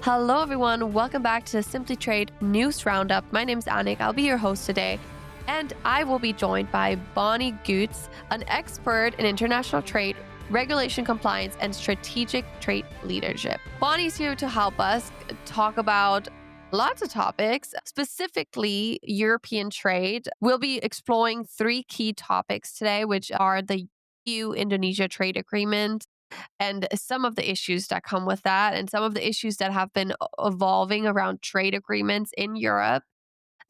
Hello, everyone. Welcome back to Simply Trade News Roundup. My name's Annik. I'll be your host today. And I will be joined by Bonnie Gutz, an expert in international trade, regulation compliance, and strategic trade leadership. Bonnie's here to help us talk about lots of topics, specifically European trade. We'll be exploring three key topics today, which are the EU-Indonesia trade agreement, and some of the issues that come with that, and some of the issues that have been evolving around trade agreements in Europe.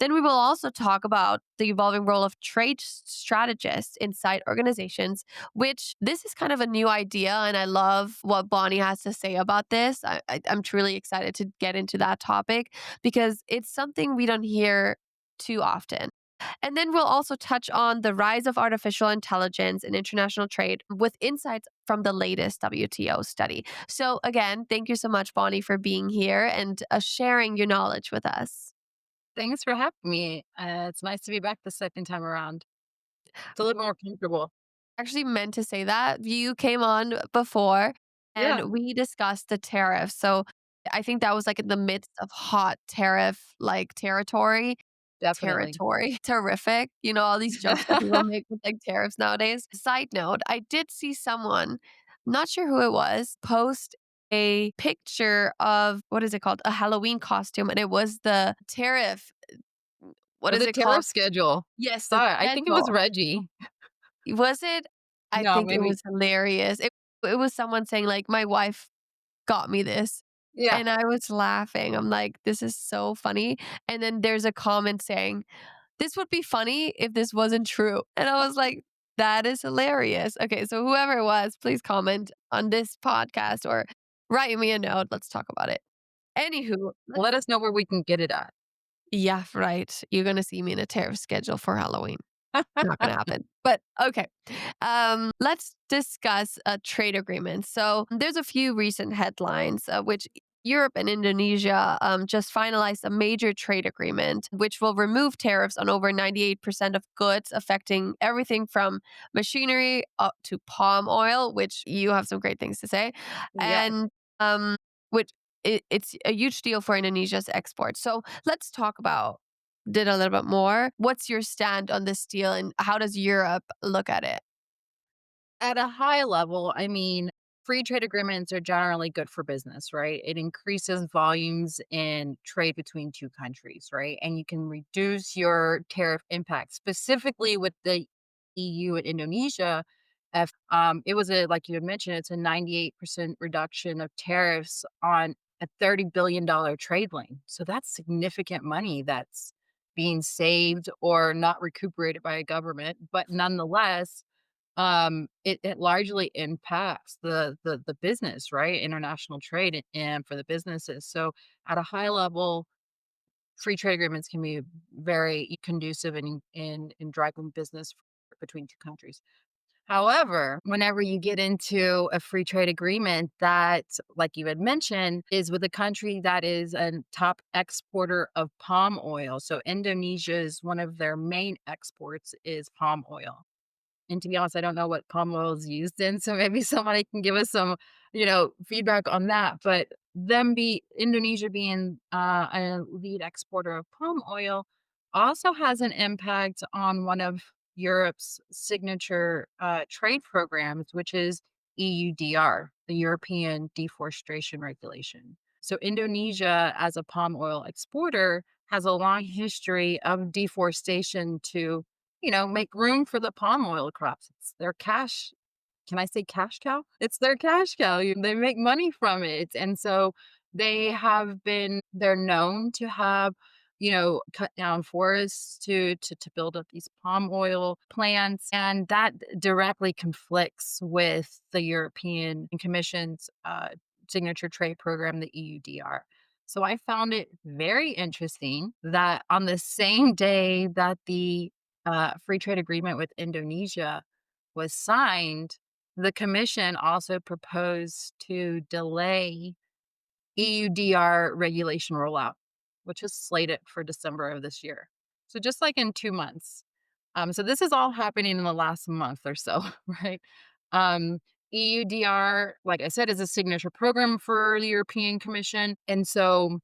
Then we will also talk about the evolving role of trade strategists inside organizations, which this is kind of a new idea. And I love what Bonnie has to say about this. I'm truly excited to get into that topic because it's something we don't hear too often. And then we'll also touch on the rise of artificial intelligence in international trade with insights from the latest WTO study. So, again, thank you so much, Bonnie, for being here and sharing your knowledge with us. Thanks for having me. It's nice to be back the second time around. It's a little more comfortable. Actually meant to say that. You came on before Yeah, and we discussed the tariffs. So I think that was like in the midst of hot tariff like territory. definitely. Terrific. All these jokes that people make with like tariffs nowadays. Side note, I did see someone, not sure who it was, post a picture of what is it called? A Halloween costume. And it was the tariff. What Or is the it called? tariff schedule. Yes, the Sorry, I think it was schedule. Reggie. Was it? I No, think it maybe. was hilarious. It was someone saying, like, "My wife got me this," Yeah. and I was laughing. I'm like, "This is so funny." And then there's a comment saying, "This would be funny if this wasn't true." And I was like, "That is hilarious." Okay, so whoever it was, please comment on this podcast or write me a note. Let's talk about it. Anywho, Let let's us know where we can get it at. yeah, right. You're gonna see me in a tariff schedule for Halloween. Not gonna happen. But okay. Let's discuss trade agreements. So there's a few recent headlines, which Europe and Indonesia just finalized a major trade agreement, which will remove tariffs on over 98% of goods, affecting everything from machinery up to palm oil, which you have some great things to say, Yeah. and which it's a huge deal for Indonesia's exports. So let's talk about did a little bit more. What's your stand on this deal and how does Europe look at it? At a high level, I mean, free trade agreements are generally good for business, right? It increases volumes in trade between two countries, right? And you can reduce your tariff impact, specifically with the EU and Indonesia. If it was a like you had mentioned, it's a 98% reduction of tariffs on a $30 billion trade lane. So that's significant money that's being saved or not recuperated by a government, but nonetheless it largely impacts the business, right? International trade and for the businesses. So at a high level, free trade agreements can be very conducive in driving business between two countries. However, whenever you get into a free trade agreement that, like you had mentioned, is with a country that is a top exporter of palm oil. So Indonesia is one of their main exports is palm oil. And to be honest, I don't know what palm oil is used in, so maybe somebody can give us some, feedback on that. But them be Indonesia being a lead exporter of palm oil also has an impact on one of Europe's signature trade programs, which is EUDR, the European Deforestation Regulation. So Indonesia, as a palm oil exporter, has a long history of deforestation to make room for the palm oil crops. It's their cash. Can I say cash cow? It's their cash cow. They make money from it. And so they're known to have, cut down forests to build up these palm oil plants. And that directly conflicts with the European Commission's signature trade program, the EUDR. So I found it very interesting that on the same day that the free trade agreement with Indonesia was signed, the commission also proposed to delay EUDR regulation rollout, which is slated for December of this year. So just like in 2 months. So this is all happening in the last month or so, right? Um, EUDR, like I said, is a signature program for the European Commission. And so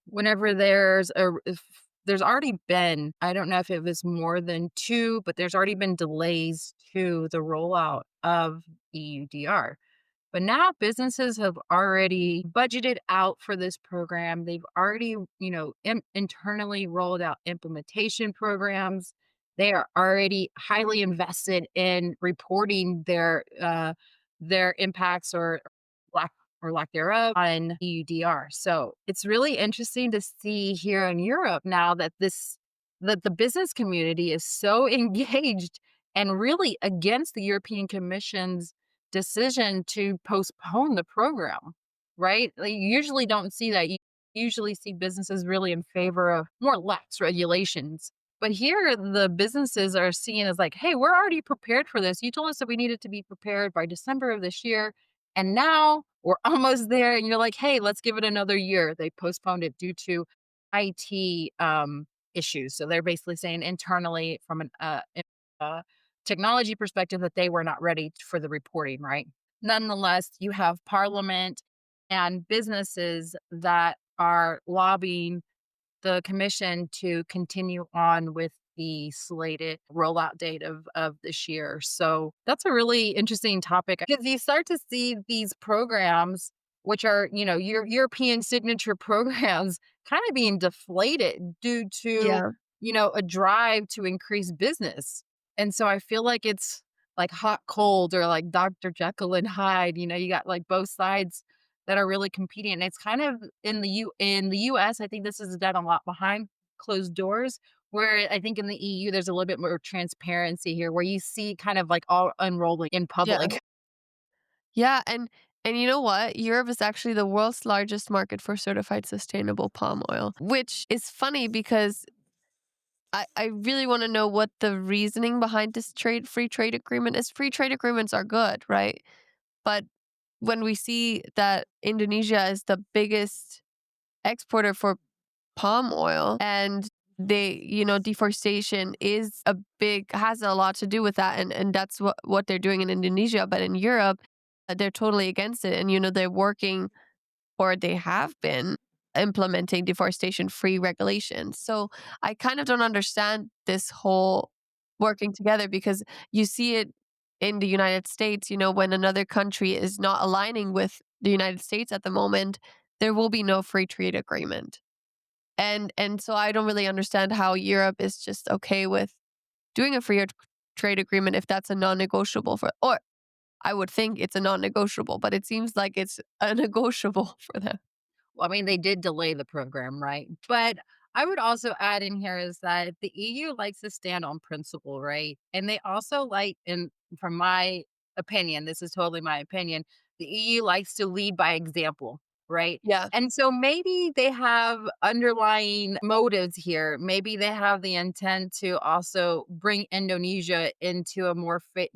whenever there's already been, I don't know if it was more than 2, but there's already been delays to the rollout of EUDR. But now businesses have already budgeted out for this program. They've already, internally rolled out implementation programs. They are already highly invested in reporting their impacts lack lack thereof on EUDR. So it's really interesting to see here in Europe now that the business community is so engaged and really against the European Commission's decision to postpone the program, right? Like, you usually don't see that. You usually see businesses really in favor of more lax regulations. But here, the businesses are seen as like, hey, we're already prepared for this. You told us that we needed to be prepared by December of this year. And now we're almost there. And you're like, hey, let's give it another year. They postponed it due to IT issues. So they're basically saying internally from uh, technology perspective that they were not ready for the reporting, right? Nonetheless, you have parliament and businesses that are lobbying the commission to continue on with the slated rollout date of this year. So that's a really interesting topic because you start to see these programs, which are, your European signature programs, kind of being deflated due to, Yeah. a drive to increase business. And so I feel like it's like hot cold or like Dr. Jekyll and Hyde. You got like both sides that are really competing. And it's kind of in the US, I think this is done a lot behind closed doors, where I think in the EU there's a little bit more transparency here where you see kind of like all unrolling in Yeah. public. Yeah, and you know what? Europe is actually the world's largest market for certified sustainable palm oil, which is funny because I really want to know what the reasoning behind this free trade agreement is. Free trade agreements are good, right? But when we see that Indonesia is the biggest exporter for palm oil and deforestation is has a lot to do with that, and that's what they're doing in Indonesia. But in Europe, they're totally against it, and they're working, or they have been implementing deforestation free regulations. So I kind of don't understand this whole working together, because you see it in the United States. When another country is not aligning with the United States at the moment, there will be no free trade agreement. And so I don't really understand how Europe is just okay with doing a trade agreement if that's a non-negotiable for, or I would think it's a non-negotiable, but it seems like it's a negotiable for them. Well, I mean, they did delay the program, right? But I would also add in here is that the EU likes to stand on principle, right? And they also like, and from my opinion, this is totally my opinion, the EU likes to lead by example, right? Yeah. And so maybe they have underlying motives here. Maybe they have the intent to also bring Indonesia into a more fit,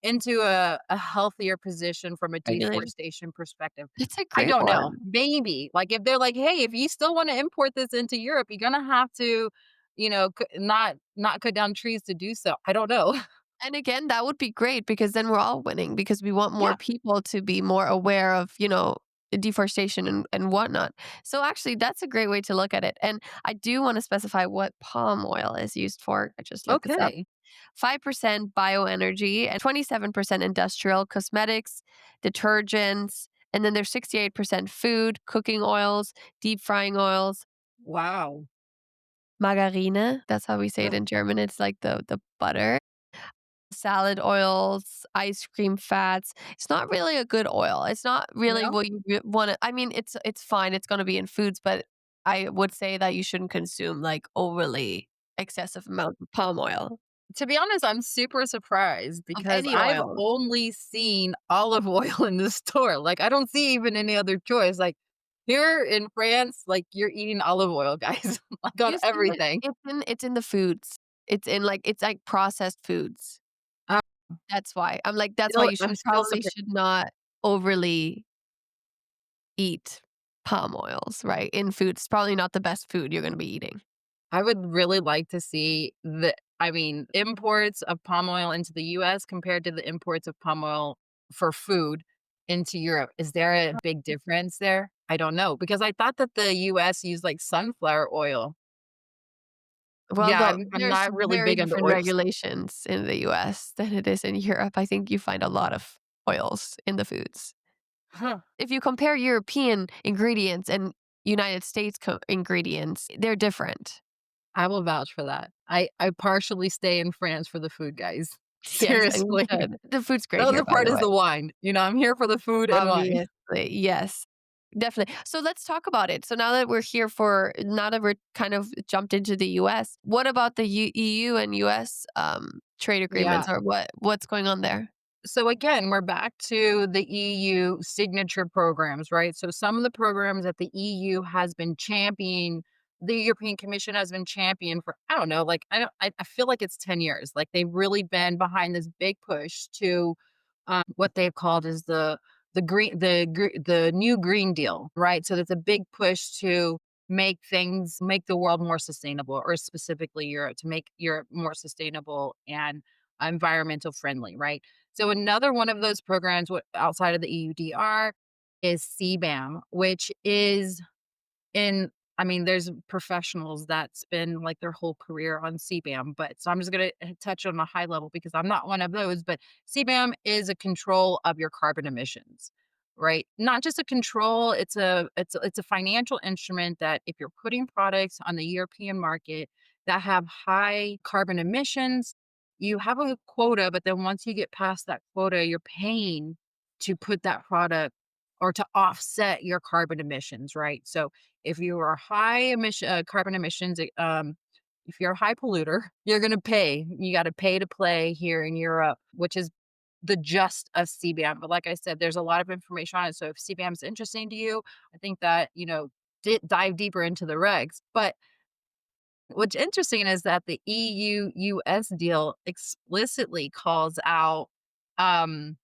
into a healthier position from a Regulated. deforestation perspective. It's a I great don't know. one. Maybe. Like, if they're like, "Hey, if you still wanna import this into Europe, you're gonna have to, not cut down trees to do so." I don't know. And again, that would be great, because then we're all winning, because we want more Yeah. people to be more aware of, deforestation and whatnot. So actually, that's a great way to look at it. And I do want to specify what palm oil is used for. I just looked this up. Okay. 5% bioenergy and 27% industrial, cosmetics, detergents, and then there's 68% food, cooking oils, deep frying oils, Wow. margarine. That's how we say it Ugh, in German. It's like the butter. Salad oils, ice cream fats. It's not really a good oil. It's not really no? what you want to. I mean, it's fine. It's going to be in foods, but I would say that you shouldn't consume like overly excessive amounts of palm oil, To be honest, I'm super surprised of because any I've oil. only seen olive oil in the store. Like, I don't see even any other choice. Like, here in France, like, you're eating olive oil, guys, like, on You see it? everything. It's in the foods. It's like processed foods. Uh, That's why that's why you I'm should still probably surprised. should not overly eat palm oils, right? In foods. It's probably not the best food you're going to be eating. I would really like to see imports of palm oil into the US compared to the imports of palm oil for food into Europe. Is there a big difference there? I don't know, because I thought that the US used, like, sunflower oil. Well, Yeah, no, I'm there's not really very big on the different oils. regulations in the US than it is in Europe. I think you find a lot of oils in the foods. Huh. If you compare European ingredients and United States ingredients, they're different. I will vouch for that. I partially stay in France for the food, guys. Yes, and you Seriously. should. The food's The great here, other by part the is way. the wine. I'm here for the food and wine. Obviously, yes. Definitely. So let's talk about it. So now that we're kind of jumped into the US, what about the EU and US trade agreements, Yeah. or what's going on there? So again, we're back to the EU signature programs, right? So some of the programs that the EU has been championing, the European Commission has been championing for, I don't know, like I feel like it's 10 years. Like they've really been behind this big push to what they've called is the new Green Deal, right? So there's a big push to make the world more sustainable, or specifically Europe, to make Europe more sustainable and environmental friendly, right? So another one of those programs outside of the EUDR is CBAM, which is in I mean, there's professionals that spend, like, their whole career on CBAM, but so I'm just gonna touch on a high level because I'm not one of those, but CBAM is a control of your carbon emissions, right? Not just a control, it's a financial instrument that if you're putting products on the European market that have high carbon emissions, you have a quota, but then once you get past that quota, you're paying to put that product or to offset your carbon emissions, right? So if you are high emission carbon emissions, if you're a high polluter, you're gonna pay. You gotta pay to play here in Europe, which is the gist of CBAM. But like I said, there's a lot of information on it. So if CBAM is interesting to you, I think that, dive deeper into the regs. But what's interesting is that the EU US deal explicitly calls out um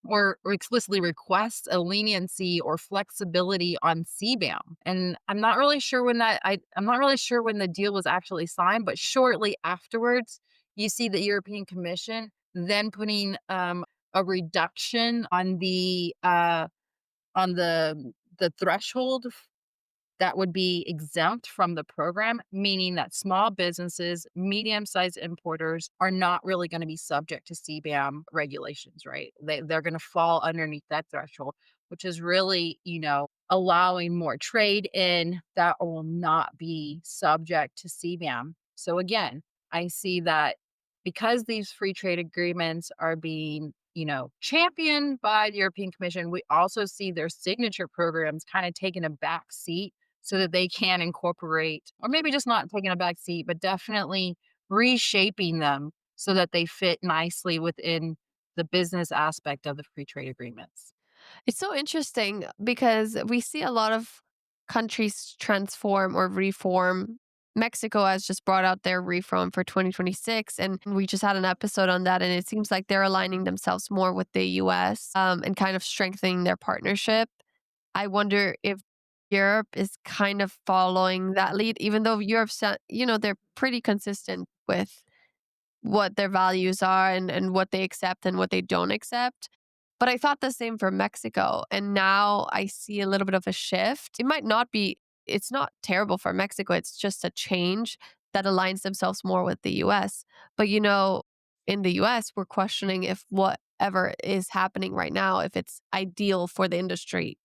or explicitly requests a leniency or flexibility on CBAM. And I'm not really sure when the deal was actually signed, but shortly afterwards, you see the European Commission then putting a reduction on the threshold that would be exempt from the program, meaning that small businesses, medium-sized importers are not really gonna be subject to CBAM regulations, right? They're gonna fall underneath that threshold, which is really, allowing more trade in that will not be subject to CBAM. So again, I see that because these free trade agreements are being, championed by the European Commission, we also see their signature programs kinda taking a back seat so that they can incorporate, or maybe just not taking a back seat, but definitely reshaping them so that they fit nicely within the business aspect of the free trade agreements. It's so interesting because we see a lot of countries transform or reform. Mexico has just brought out their reform for 2026, and we just had an episode on that. And it seems like they're aligning themselves more with the US, and kind of strengthening their partnership. I wonder if Europe is kind of following that lead, even though they're pretty consistent with what their values are, and what they accept and what they don't accept. But I thought the same for Mexico. And now I see a little bit of a shift. It's not terrible for Mexico. It's just a change that aligns themselves more with the US. But, in the US, we're questioning if whatever is happening right now, if it's ideal for the industry.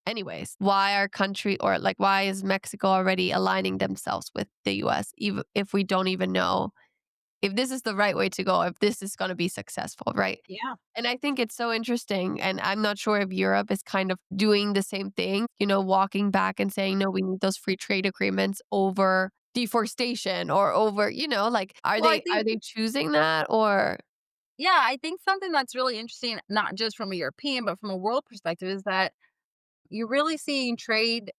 Anyways, why is Mexico already aligning themselves with the US, even if we don't even know if this is the right way to go, if this is going to be successful, right? Yeah. And I think it's so interesting. And I'm not sure if Europe is kind of doing the same thing, walking back and saying, no, we need those free trade agreements over deforestation, or over, like, are Well, I they are think they choosing that, or yeah, I think something that's really interesting, not just from a European, but from a world perspective, is that you're really seeing trade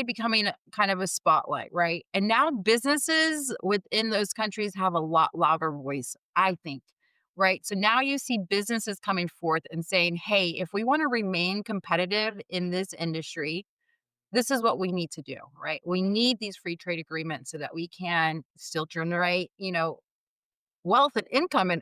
becoming kind of a spotlight, right? And now businesses within those countries have a lot louder voice, I think, right? So now you see businesses coming forth and saying, hey, if we want to remain competitive in this industry, this is what we need to do, right? We need these free trade agreements so that we can still generate, wealth and income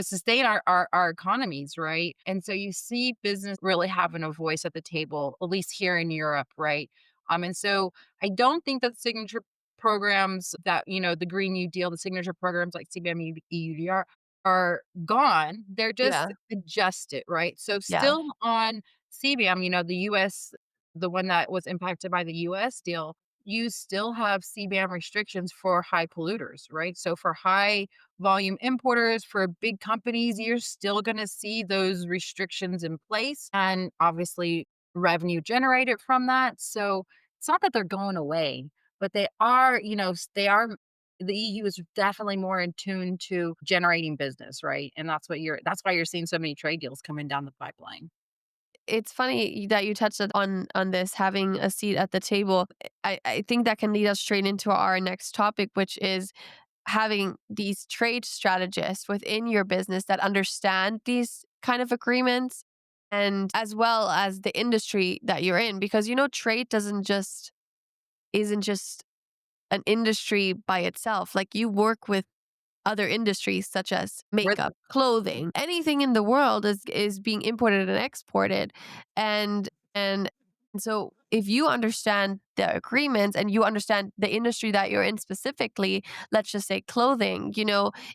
sustain our economies, right? And so you see business really having a voice at the table, at least here in Europe, right? And so I don't think that signature programs that, the Green New Deal, the signature programs like CBM, EUDR are gone. They're Yeah. just adjusted, right? So Yeah. still on CBM, the US, the one that was impacted by the US deal, you still have CBM restrictions for high polluters, right? So for high volume importers, for big companies, you're still going to see those restrictions in place and obviously revenue generated from that. So it's not that they're going away, but they are, the EU is definitely more in tune to generating business, right? And that's why you're seeing so many trade deals coming down the pipeline. It's funny that you touched on this having a seat at the table. I think that can lead us straight into our next topic, which is having these trade strategists within your business that understand these kind of agreements, and as well as the industry that you're in, because trade doesn't just isn't just an industry by itself. Like, you work with other industries such as We're makeup, clothing, anything in the world is being imported and exported. And so if you understand the agreements and you understand the industry that you're in specifically, let's just say clothing,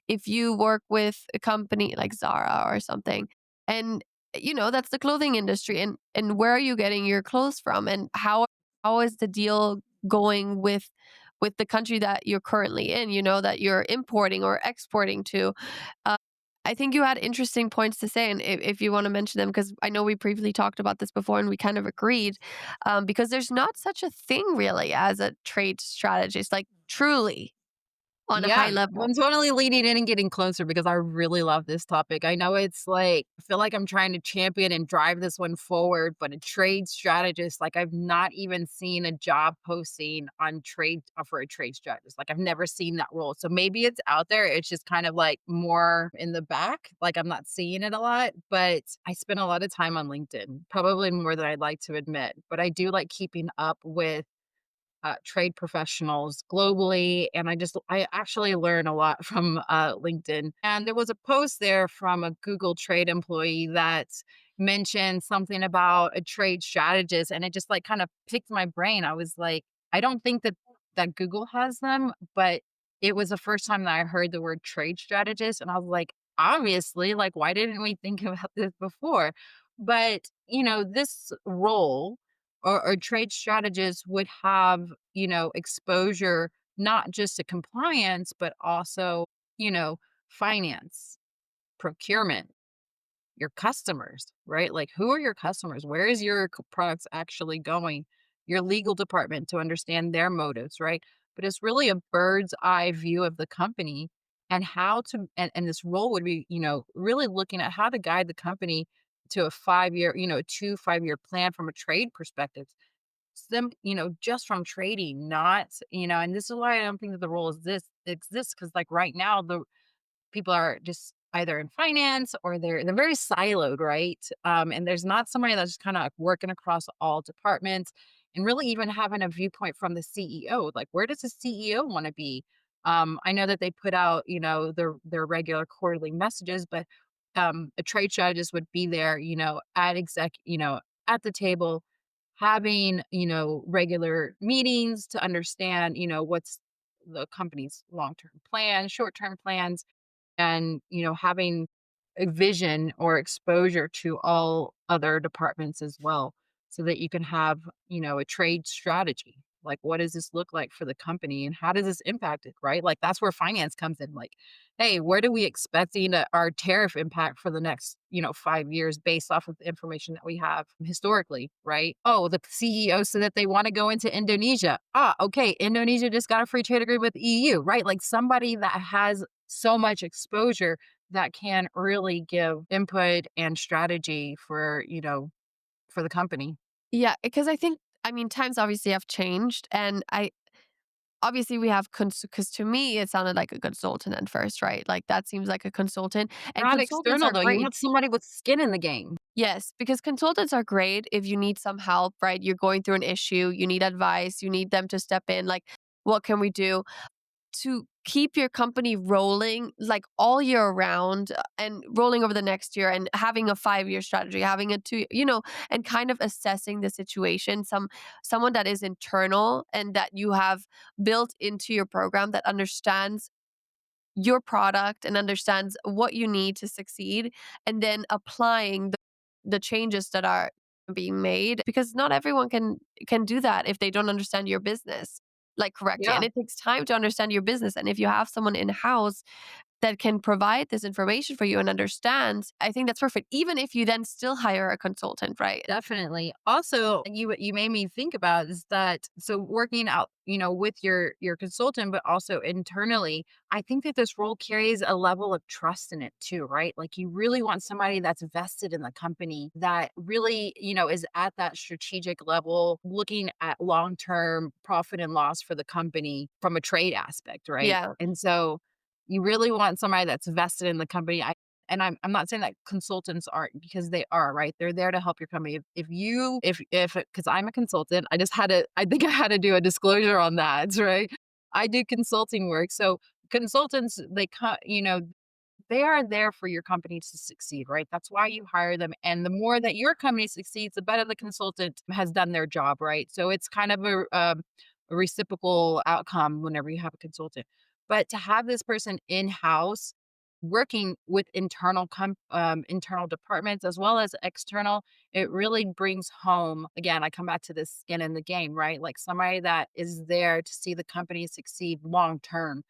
if you work with a company like Zara or something, and that's the clothing industry, and where are you getting your clothes from, and how is the deal going with the country that you're currently in, that you're importing or exporting to. Uh, I think you had interesting points to say, and if you want to mention them, because I know we briefly talked about this before and we kind of agreed, because there's not such a thing really as a trade strategist, like truly on a high Yeah, level. I'm totally leaning in and getting closer because I really love this topic. I know it's like, I feel like I'm trying to champion and drive this one forward, but a trade strategist, like I've not even seen a job posting on trade for a trade strategist. Like I've never seen that role. So maybe it's out there. It's just kind of like more in the back. Like I'm not seeing it a lot, but I spend a lot of time on LinkedIn, probably more than I'd like to admit. But I do like keeping up with trade professionals globally. And I actually learn a lot from LinkedIn. And there was a post there from a Google trade employee that mentioned something about a trade strategist. And it just like kind of picked my brain. I was like, I don't think that Google has them, but it was the first time that I heard the word trade strategist. And I was like, obviously, like, why didn't we think about this before? But, this role or trade strategists would have, exposure not just to compliance, but also, finance, procurement, your customers, right? Like, who are your customers? Where is your products actually going? Your legal department to understand their motives, right? But it's really a bird's eye view of the company and and this role would be, really looking at how to guide the company to a 5 year, a 5 year plan from a trade perspective just from trading, not, and this is why I don't think that the role is this exists because like right now the people are just either in finance or they're very siloed, right? And there's not somebody that's just kind of like working across all departments and really even having a viewpoint from the CEO. Like, where does the CEO want to be? I know that they put out, their regular quarterly messages, but a trade strategist would be there, at the table, having regular meetings to understand, what's the company's long term plan, short term plans, and having a vision or exposure to all other departments as well so that you can have a trade strategy, like what does this look like for the company and how does this impact it, right? Like that's where finance comes in, like, hey, where do we expecting our tariff impact for the next 5 years based off of the information that we have historically, right? Oh, the CEO said that they want to go into Indonesia. Okay, Indonesia just got a free trade agreement with EU, right? Like somebody that has so much exposure that can really give input and strategy for the company. Yeah, because I mean, times obviously have changed, and I obviously we have because to me it sounded like a consultant at first, right? Like that seems like a consultant, and Not consultants external are though, you great. want somebody with skin in the game. Yes, because consultants are great if you need some help, right? You're going through an issue, you need advice, you need them to step in. Like, what can we do? to keep your company rolling like all year around, and rolling over the next year, and having a 5-year strategy, having a 2, and kind of assessing the situation. Someone that is internal and that you have built into your program, that understands your product and understands what you need to succeed, and then applying the changes that are being made, because not everyone can do that if they don't understand your business like correctly, and Yeah. it takes time to understand your business. And if you have someone in house that can provide this information for you and understands, I think that's perfect, even if you then still hire a consultant, right? Definitely. Also, you made me think about is that so working out, with your consultant, but also internally, I think that this role carries a level of trust in it too, right? Like you really want somebody that's vested in the company that really, is at that strategic level, looking at long-term profit and loss for the company from a trade aspect, right? Yeah. And so you really want somebody that's vested in the company. And I'm not saying that consultants aren't, because they are, right? They're there to help your company. If you if because I'm a consultant, I think I had to do a disclosure on that, right? I do consulting work. So consultants, they are there for your company to succeed, right? That's why you hire them. And the more that your company succeeds, the better the consultant has done their job, right? So it's kind of a reciprocal outcome whenever you have a consultant. But to have this person in house working with internal departments as well as external, it really brings home. Again, I come back to this skin in the game, right? Like somebody that is there to see the company succeed long term,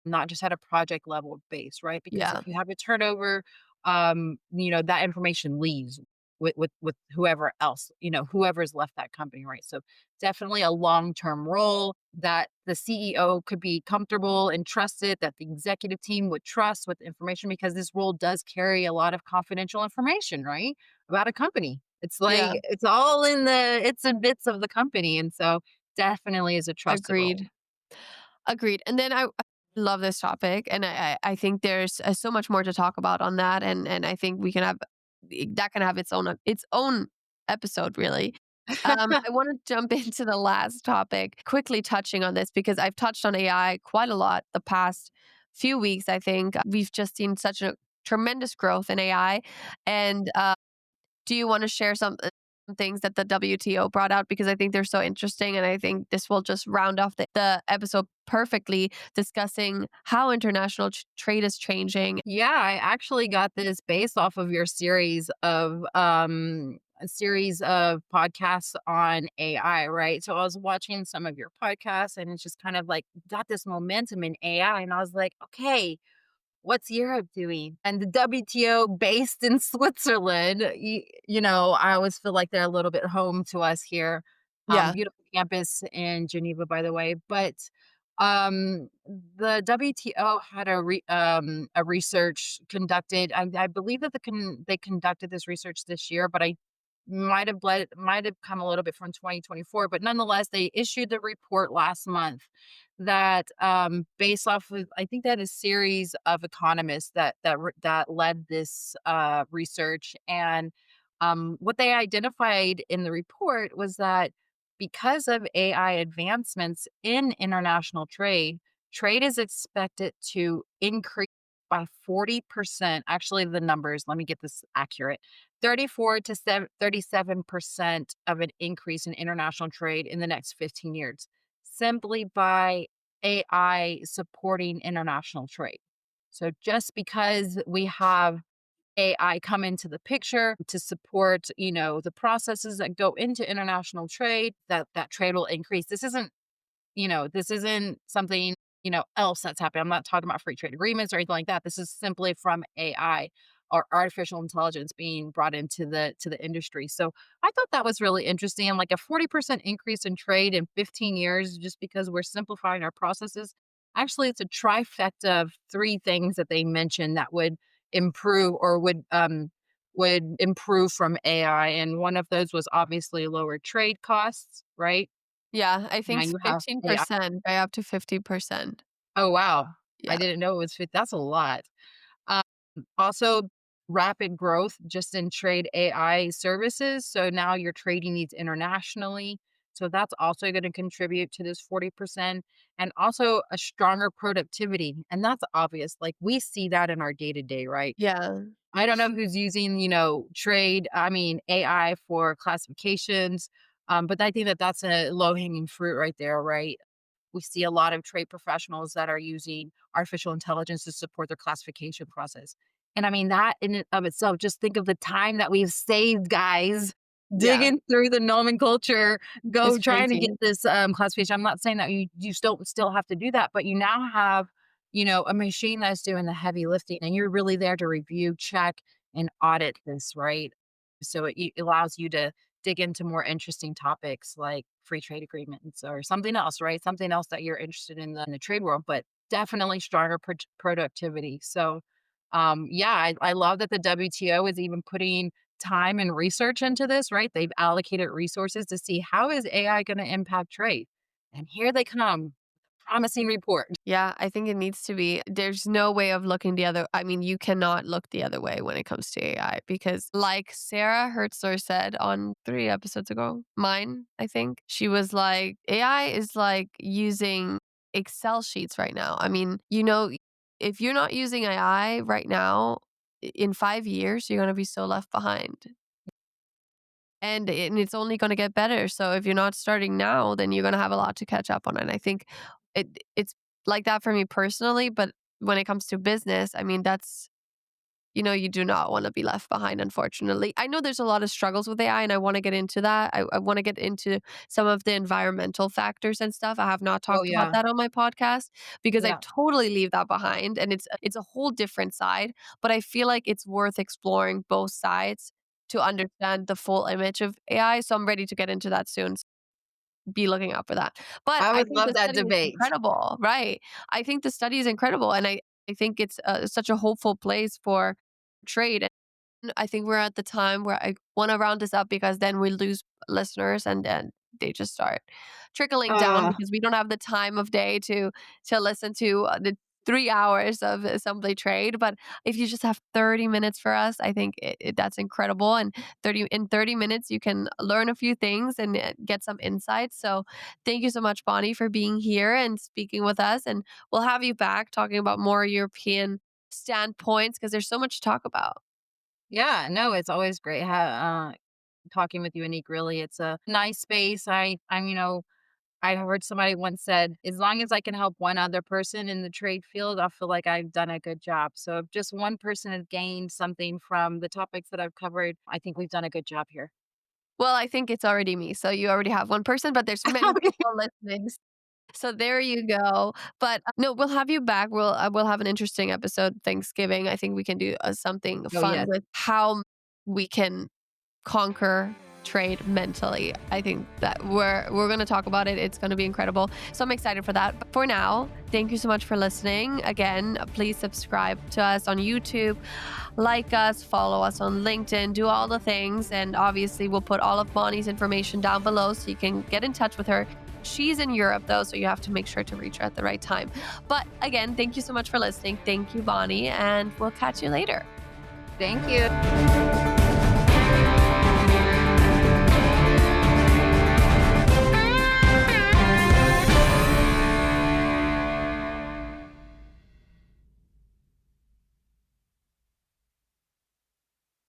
not just at a project level base, right? Because if Yeah. you have a turnover, that information leaves with whoever else, whoever's left that company, right? So definitely a long-term role that the CEO could be comfortable and trusted, that the executive team would trust with information, because this role does carry a lot of confidential information, right? About a company. It's like Yeah. it's all in the it's in bits of the company. And so definitely is a trusted role. Agreed. Agreed. And then I love this topic, and I think there's so much more to talk about on that, and I think we can have that can have its own episode, really. I want to jump into the last topic, quickly touching on this, because I've touched on AI quite a lot the past few weeks. I think we've just seen such a tremendous growth in AI, and do you want to share some things that the WTO brought out? Because I think they're so interesting. And I think this will just round off the episode perfectly, discussing how international trade is changing. Yeah, I actually got this based off of your series of podcasts on AI, right? So I was watching some of your podcasts and it's just kind of like got this momentum in AI, and I was like, okay, what's Europe doing? And the WTO based in Switzerland, I always feel like they're a little bit home to us here. Yeah. Beautiful campus in Geneva, by the way. But the WTO had a research conducted. I believe that they conducted this research this year, but I might have come a little bit from 2024. But nonetheless, they issued the report last month that, based off of, I think that a series of economists that led this research. And what they identified in the report was that because of AI advancements in international trade, trade is expected to increase by 40%. Actually, the numbers, let me get this accurate. 34 to 37% of an increase in international trade in the next 15 years, simply by AI supporting international trade. So just because we have AI come into the picture to support, the processes that go into international trade, that trade will increase. This isn't something, else that's happening. I'm not talking about free trade agreements or anything like that. This is simply from AI or artificial intelligence being brought into the industry. So I thought that was really interesting. And like a 40% increase in trade in 15 years, just because we're simplifying our processes. Actually, it's a trifecta of three things that they mentioned that would improve or would improve from AI. And one of those was obviously lower trade costs, right? Yeah. I Now think you have AI. 15% by up to 50%. Oh, wow. I Yeah. didn't know it was that's a lot. Um, Also rapid growth just in trade AI services. So now you're trading these internationally. So that's also going to contribute to this 40% and also a stronger productivity. And that's obvious. Like we see that in our day to day, right? Yeah. I don't know who's using, AI for classifications. But I think that that's a low hanging fruit right there, right? We see a lot of trade professionals that are using artificial intelligence to support their classification process. And I mean, that in and of itself, just think of the time that we've saved, guys, Yeah. digging through the nomenclature, It's go trying to crazy. get this classification. I'm not saying that you don't still have to do that, but you now have, a machine that's doing the heavy lifting and you're really there to review, check, and audit this, right? So it allows you to dig into more interesting topics like free trade agreements or something else, right? Something else that you're interested in the trade world, but definitely stronger productivity. So, yeah, I love that the WTO is even putting time and research into this, right? They've allocated resources to see how is AI going to impact trade. And here they come, promising report. Yeah, I think it needs to be. There's no way of looking the other. I mean, you cannot look the other way when it comes to AI because, like Sarah Hertzler said on 3 episodes ago, mine, I think, she was like, AI is like using Excel sheets right now. I mean, if you're not using AI right now, in 5 years, you're going to be so left behind. And it's only gonna get better, so if you're not starting now, then you're gonna have a lot to catch up on, and I think it's like that for me personally, but when it comes to business, I mean, you do not wanna be left behind, unfortunately. I know there's a lot of struggles with AI, and I wanna get into that. I wanna get into some of the environmental factors and stuff. I have not Oh talked about yeah. that on my podcast because I Yeah. totally leave that behind, and it's a whole different side, but I feel like it's worth exploring both sides to understand the full image of AI, so I'm ready to get into that soon. Be looking out for that. But I I would think love the that study is debate. incredible, right? I think the study is incredible, and I think it's, such a hopeful place for trade. I think we're at the time where I want to round this up because then we lose listeners and then they just start trickling down Uh, because we don't have the time of day to listen to the 3 hours of assembly trade. But if you just have 30 minutes for us, I think that's incredible. And 30 minutes, you can learn a few things and get some insights. So thank you so much, Bonnie, for being here and speaking with us. And we'll have you back talking about more European standpoints because there's so much to talk about. yeah, no, it's always great talking with you, Anik. Really, it's a nice space. I heard somebody once said, as long as I can help one other person in the trade field, I feel like I've done a good job. So if just one person has gained something from the topics that I've covered, I think we've done a good job here. Well, I think it's already me, so you already have one person, but there's many people listening. So there you go. But no, we'll have you back. We'll have an interesting episode Thanksgiving. I think we can do something Oh, fun yes. with how we can conquer trade mentally. I think that we're going to talk about it. It's going to be incredible. So I'm excited for that. But for now, thank you so much for listening. Again, please subscribe to us on YouTube, like us, follow us on LinkedIn, do all the things. And obviously, we'll put all of Bonnie's information down below so you can get in touch with her. She's in Europe though, so you have to make sure to reach her at the right time. But again, thank you so much for listening. Thank you, Bonnie, and we'll catch you later. Thank you.